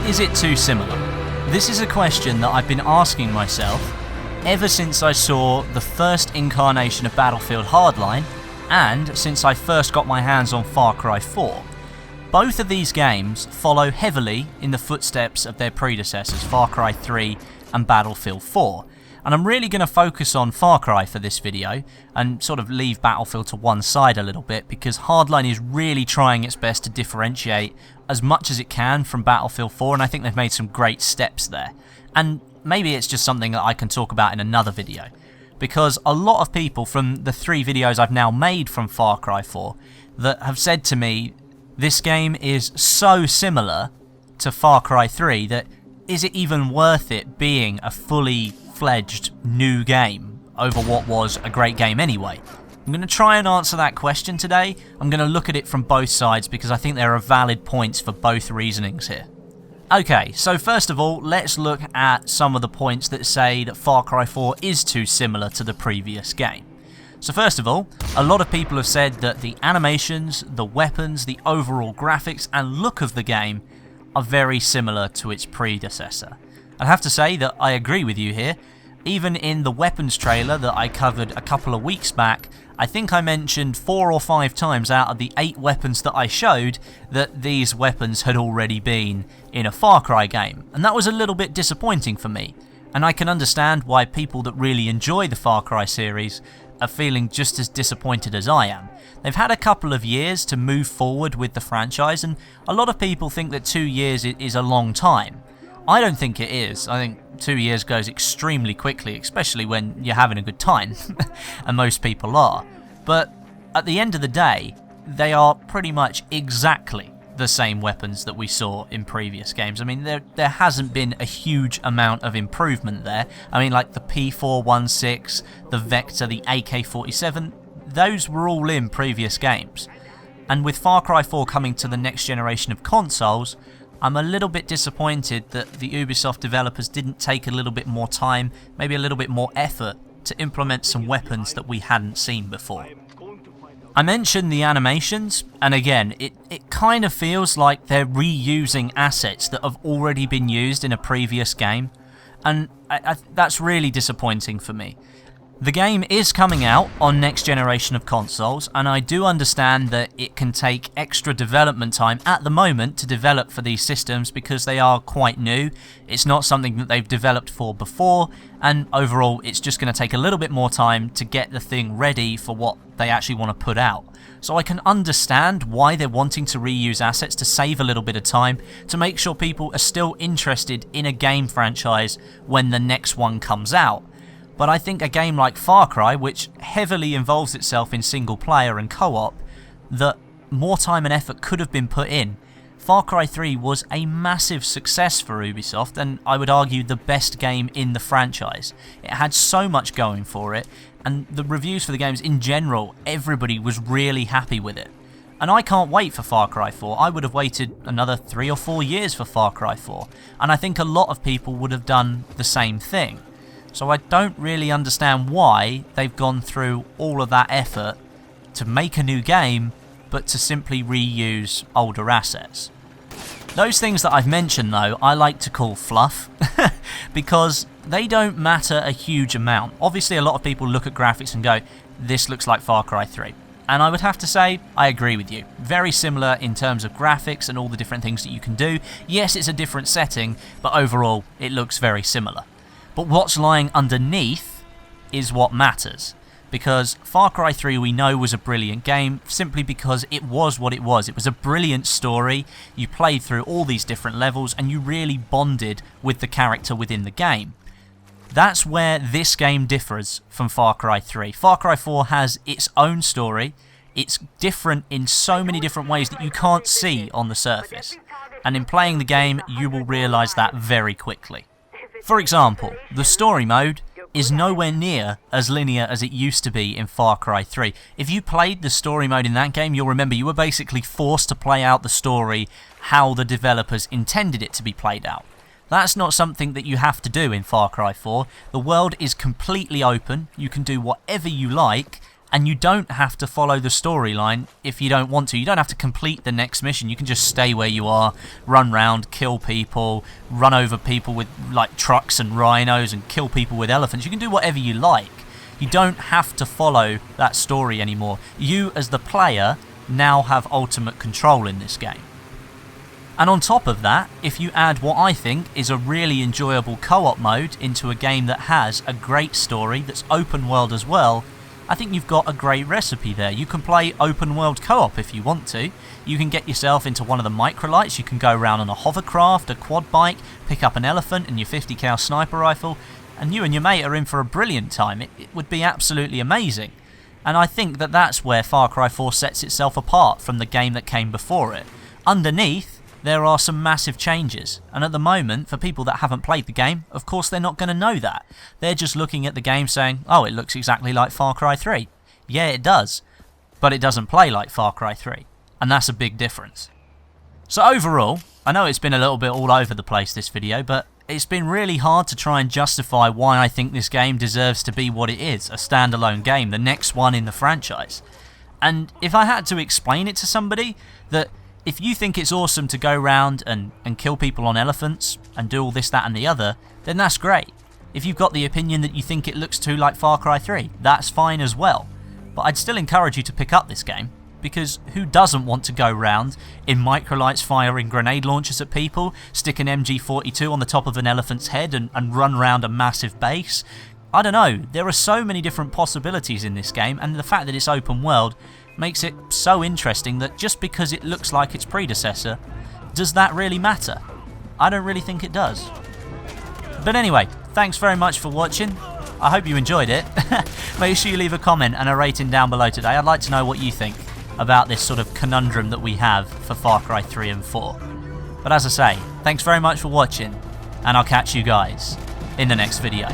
Is it too similar? This is a question that I've been asking myself ever since I saw the first incarnation of Battlefield Hardline and since I first got my hands on Far Cry 4. Both of these games follow heavily in the footsteps of their predecessors, Far Cry 3 and Battlefield 4. And I'm really going to focus on Far Cry for this video and sort of leave Battlefield to one side a little bit, because Hardline is really trying its best to differentiate as much as it can from Battlefield 4, and I think they've made some great steps there. And maybe it's just something that I can talk about in another video, because a lot of people from the 3 videos I've now made from Far Cry 4 that have said to me, this game is so similar to Far Cry 3 that is it even worth it being a fully fledged new game over what was a great game anyway? I'm going to try and answer that question today. I'm going to look at it from both sides because I think there are valid points for both reasonings here. Okay, so first of all, let's look at some of the points that say that Far Cry 4 is too similar to the previous game. So first of all, a lot of people have said that the animations, the weapons, the overall graphics and look of the game are very similar to its predecessor. I have to say that I agree with you here. Even in the weapons trailer that I covered a couple of weeks back, I think I mentioned 4 or 5 times out of the 8 weapons that I showed that these weapons had already been in a Far Cry game, and that was a little bit disappointing for me. And I can understand why people that really enjoy the Far Cry series are feeling just as disappointed as I am. They've had a couple of years to move forward with the franchise, and a lot of people think that 2 years is a long time. I don't think it is. I think 2 years goes extremely quickly, especially when you're having a good time, and most people are. But at the end of the day, they are pretty much exactly the same weapons that we saw in previous games. I mean, there hasn't been a huge amount of improvement there. I mean, like the P416, the Vector, the AK-47, those were all in previous games. And with Far Cry 4 coming to the next generation of consoles, I'm a little bit disappointed that the Ubisoft developers didn't take a little bit more time, maybe a little bit more effort, to implement some weapons that we hadn't seen before. I mentioned the animations, and again, it kind of feels like they're reusing assets that have already been used in a previous game, and that's really disappointing for me. The game is coming out on next generation of consoles, and I do understand that it can take extra development time at the moment to develop for these systems because they are quite new. It's not something that they've developed for before, and overall it's just going to take a little bit more time to get the thing ready for what they actually want to put out. So I can understand why they're wanting to reuse assets to save a little bit of time, to make sure people are still interested in a game franchise when the next one comes out. But I think a game like Far Cry, which heavily involves itself in single player and co-op, that more time and effort could have been put in. Far Cry 3 was a massive success for Ubisoft, and I would argue the best game in the franchise. It had so much going for it, and the reviews for the games in general, everybody was really happy with it. And I can't wait for Far Cry 4. I would have waited another 3 or 4 years for Far Cry 4, and I think a lot of people would have done the same thing. So I don't really understand why they've gone through all of that effort to make a new game, but to simply reuse older assets. Those things that I've mentioned though, I like to call fluff, because they don't matter a huge amount. Obviously a lot of people look at graphics and go, this looks like Far Cry 3. And I would have to say, I agree with you. Very similar in terms of graphics and all the different things that you can do. Yes, it's a different setting, but overall it looks very similar. But what's lying underneath is what matters, because Far Cry 3 we know was a brilliant game simply because it was what it was. It was a brilliant story, you played through all these different levels and you really bonded with the character within the game. That's where this game differs from Far Cry 3. Far Cry 4 has its own story, it's different in so many different ways that you can't see on the surface, and in playing the game you will realise that very quickly. For example, the story mode is nowhere near as linear as it used to be in Far Cry 3. If you played the story mode in that game, you'll remember you were basically forced to play out the story how the developers intended it to be played out. That's not something that you have to do in Far Cry 4. The world is completely open, you can do whatever you like, And you don't have to follow the storyline if you don't want to. You don't have to complete the next mission. You can just stay where you are, run round, kill people, run over people with like trucks and rhinos, and kill people with elephants. You can do whatever you like. You don't have to follow that story anymore. You, as the player, now have ultimate control in this game. And on top of that, if you add what I think is a really enjoyable co-op mode into a game that has a great story that's open world as well, I think you've got a great recipe there. You can play open world co-op if you want to. You can get yourself into one of the microlights, you can go around on a hovercraft, a quad bike, pick up an elephant and your 50 cal sniper rifle, and you and your mate are in for a brilliant time. It would be absolutely amazing. And I think that that's where Far Cry 4 sets itself apart from the game that came before it. Underneath, there are some massive changes, and at the moment, for people that haven't played the game, of course they're not going to know that. They're just looking at the game saying, oh, it looks exactly like Far Cry 3. Yeah, it does, but it doesn't play like Far Cry 3, and that's a big difference. So overall, I know it's been a little bit all over the place this video, but it's been really hard to try and justify why I think this game deserves to be what it is, a standalone game, the next one in the franchise. And if I had to explain it to somebody, that if you think it's awesome to go round and kill people on elephants and do all this, that and the other, then that's great. If you've got the opinion that you think it looks too like Far Cry 3, that's fine as well. But I'd still encourage you to pick up this game, because who doesn't want to go round in microlights firing grenade launchers at people, stick an MG42 on the top of an elephant's head and run round a massive base? I don't know, there are so many different possibilities in this game, and the fact that it's open world makes it so interesting that just because it looks like its predecessor, does that really matter? I don't really think it does. But anyway, thanks very much for watching. I hope you enjoyed it. Make sure you leave a comment and a rating down below today. I'd like to know what you think about this sort of conundrum that we have for Far Cry 3 and 4. But as I say, thanks very much for watching, and I'll catch you guys in the next video.